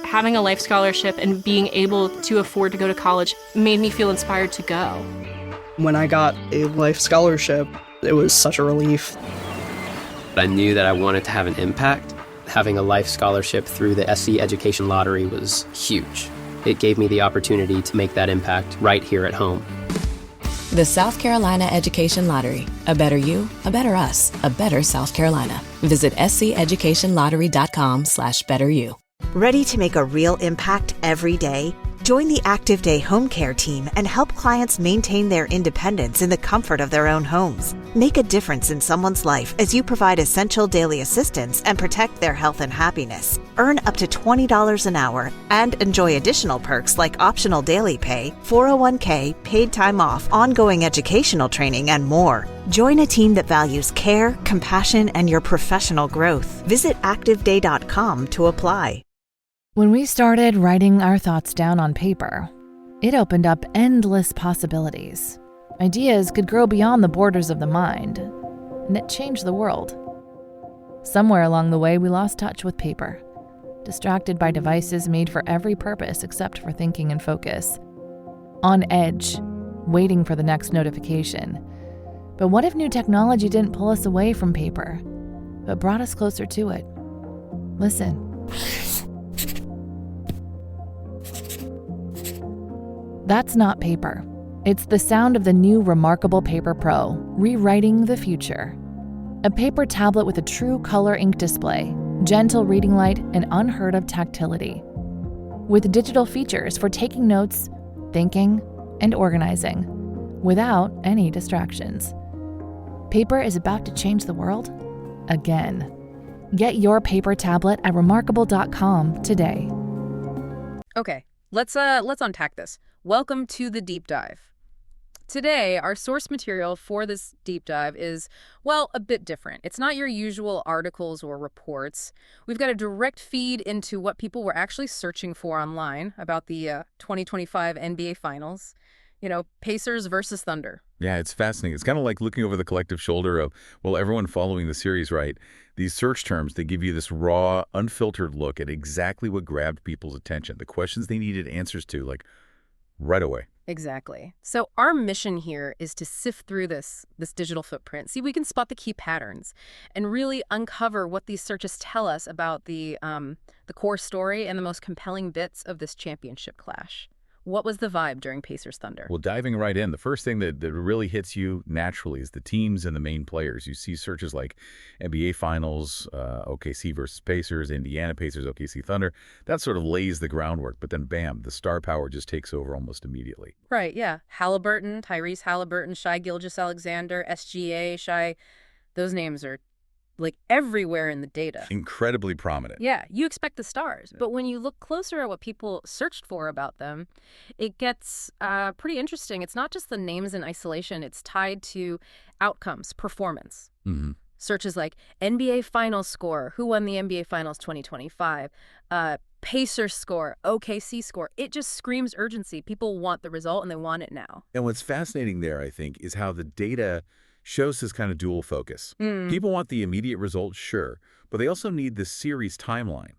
Having a life scholarship and being able to afford to go to college made me feel inspired to go. When I got a life scholarship, it was such a relief. I knew that I wanted to have an impact. Having a life scholarship through the SC Education Lottery was huge. It gave me the opportunity to make that impact right here at home. The South Carolina Education Lottery. A better you, a better us, a better South Carolina. Visit sceducationlottery.com/betteryou. Ready to make a real impact every day? Join the Active Day Home Care team and help clients maintain their independence in the comfort of their own homes. Make a difference in someone's life as you provide essential daily assistance and protect their health and happiness. Earn up to $20 an hour and enjoy additional perks like optional daily pay, 401k, paid time off, ongoing educational training, and more. Join a team that values care, compassion, and your professional growth. Visit activeday.com to apply. When we started writing our thoughts down on paper, it opened up endless possibilities. Ideas could grow beyond the borders of the mind, and it changed the world. Somewhere along the way, we lost touch with paper, distracted by devices made for every purpose except for thinking and focus. On edge, waiting for the next notification. But what if new technology didn't pull us away from paper, but brought us closer to it? Listen. That's not paper. It's the sound of the new Remarkable Paper Pro, rewriting the future. A paper tablet with a true color ink display, gentle reading light, and unheard of tactility. With digital features for taking notes, thinking, and organizing, without any distractions. Paper is about to change the world again. Get your paper tablet at remarkable.com today. Okay, let's unpack this. Welcome to the deep dive. Today, our source material for this deep dive is, well, a bit different. It's not your usual articles or reports. We've got a direct feed into what people were actually searching for online about the 2025 NBA Finals. You know, Pacers versus Thunder. Yeah, it's fascinating. It's kind of like looking over the collective shoulder of, well, everyone following the series, right? These search terms, they give you this raw, unfiltered look at exactly what grabbed people's attention, the questions they needed answers to, like, right away. Exactly. So our mission here is to sift through this digital footprint, see if we can spot the key patterns, and really uncover what these searches tell us about the core story and the most compelling bits of this championship clash. What was the vibe during Pacers Thunder? Well, diving right in, the first thing that really hits you naturally is the teams and the main players. You see searches like NBA Finals, OKC versus Pacers, Indiana Pacers, OKC Thunder. That sort of lays the groundwork, but then bam, the star power just takes over almost immediately. Right, yeah. Halliburton, Tyrese Halliburton, Shai Gilgeous-Alexander, SGA, Shai, those names are like everywhere in the data. Incredibly prominent. Yeah, you expect the stars. But when you look closer at what people searched for about them, it gets pretty interesting. It's not just the names in isolation. It's tied to outcomes, performance. Mm-hmm. Searches like NBA Finals score, who won the NBA Finals 2025, Pacers score, OKC score. It just screams urgency. People want the result and they want it now. And what's fascinating there, I think, is how the data shows this kind of dual focus. People want the immediate results, sure, but they also need the series timeline.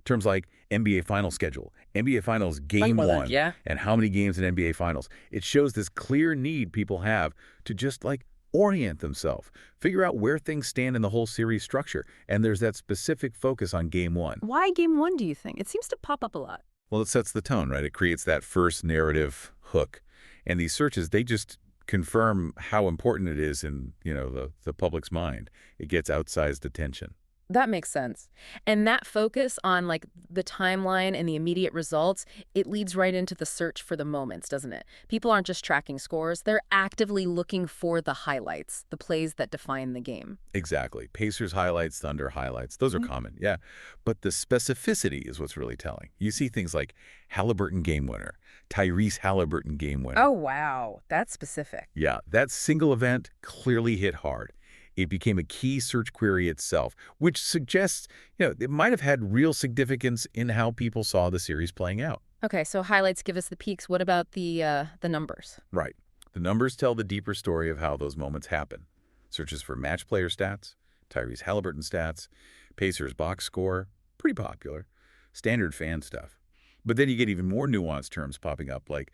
Terms like NBA Finals schedule, NBA Finals game one, and how many games in NBA Finals. It shows this clear need people have to just like orient themselves, figure out where things stand in the whole series structure, and there's that specific focus on game one. Why game one, do you think? It seems to pop up a lot. Well, it sets the tone, right? It creates that first narrative hook. And these searches, they just confirm how important it is in, the public's mind. It gets outsized attention. That makes sense. And that focus on like the timeline and the immediate results, it leads right into the search for the moments, doesn't it? People aren't just tracking scores. They're actively looking for the highlights, the plays that define the game. Exactly. Pacers highlights, Thunder highlights. Those are common, yeah. But the specificity is what's really telling. You see things like Halliburton game winner, Tyrese Halliburton game winner. Oh, wow. That's specific. Yeah, that single event clearly hit hard. It became a key search query itself, which suggests, it might have had real significance in how people saw the series playing out. Okay, so highlights give us the peaks. What about the numbers? Right. The numbers tell the deeper story of how those moments happen. Searches for match player stats, Tyrese Halliburton stats, Pacers box score, pretty popular. standard fan stuff. But then you get even more nuanced terms popping up, like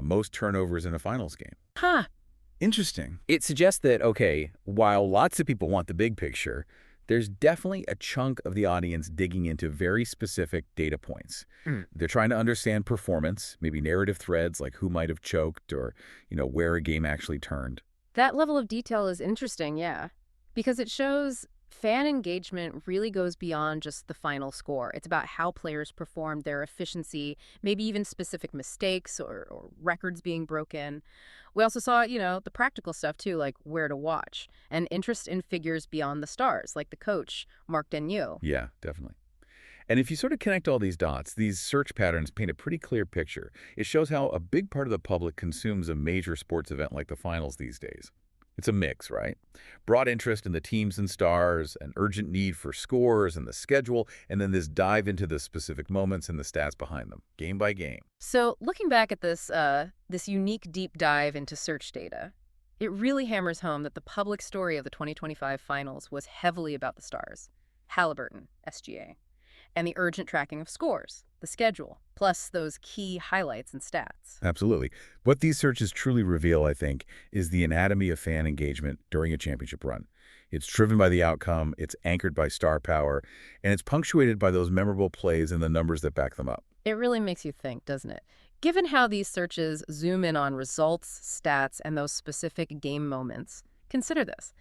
most turnovers in a finals game. Huh. Interesting. It suggests that, okay, while lots of people want the big picture, there's definitely a chunk of the audience digging into very specific data points. They're trying to understand performance, maybe narrative threads like who might have choked or, where a game actually turned. That level of detail is interesting, yeah, because it shows fan engagement really goes beyond just the final score. It's about how players performed, their efficiency, maybe even specific mistakes or records being broken. We also saw, the practical stuff too, like where to watch, and interest in figures beyond the stars, like the coach, Marc Deneau. Yeah, definitely. And if you sort of connect all these dots, these search patterns paint a pretty clear picture. It shows how a big part of the public consumes a major sports event like the finals these days. It's a mix, right? Broad interest in the teams and stars, an urgent need for scores and the schedule, and then this dive into the specific moments and the stats behind them, game by game. So looking back at this unique deep dive into search data, it really hammers home that the public story of the 2025 finals was heavily about the stars, Halliburton, SGA, and the urgent tracking of scores, the schedule, plus those key highlights and stats. Absolutely. What these searches truly reveal, I think, is the anatomy of fan engagement during a championship run. It's driven by the outcome, it's anchored by star power, and it's punctuated by those memorable plays and the numbers that back them up. It really makes you think, doesn't it? Given how these searches zoom in on results, stats, and those specific game moments, consider this.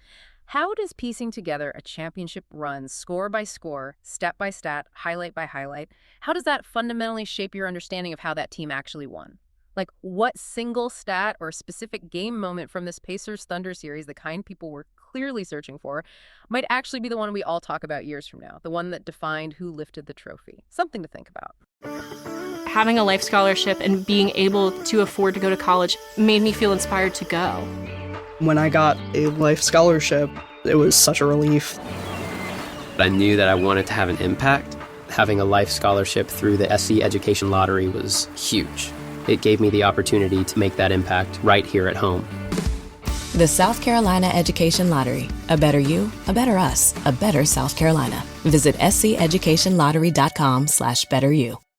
How does piecing together a championship run score by score, stat by stat, highlight by highlight, how does that fundamentally shape your understanding of how that team actually won? Like, what single stat or specific game moment from this Pacers-Thunder series, the kind people were clearly searching for, might actually be the one we all talk about years from now, the one that defined who lifted the trophy? Something to think about. Having a life scholarship and being able to afford to go to college made me feel inspired to go. When I got a life scholarship, it was such a relief. I knew that I wanted to have an impact. Having a life scholarship through the SC Education Lottery was huge. It gave me the opportunity to make that impact right here at home. The South Carolina Education Lottery. A better you, a better us, a better South Carolina. Visit sceducationlottery.com/betteryou.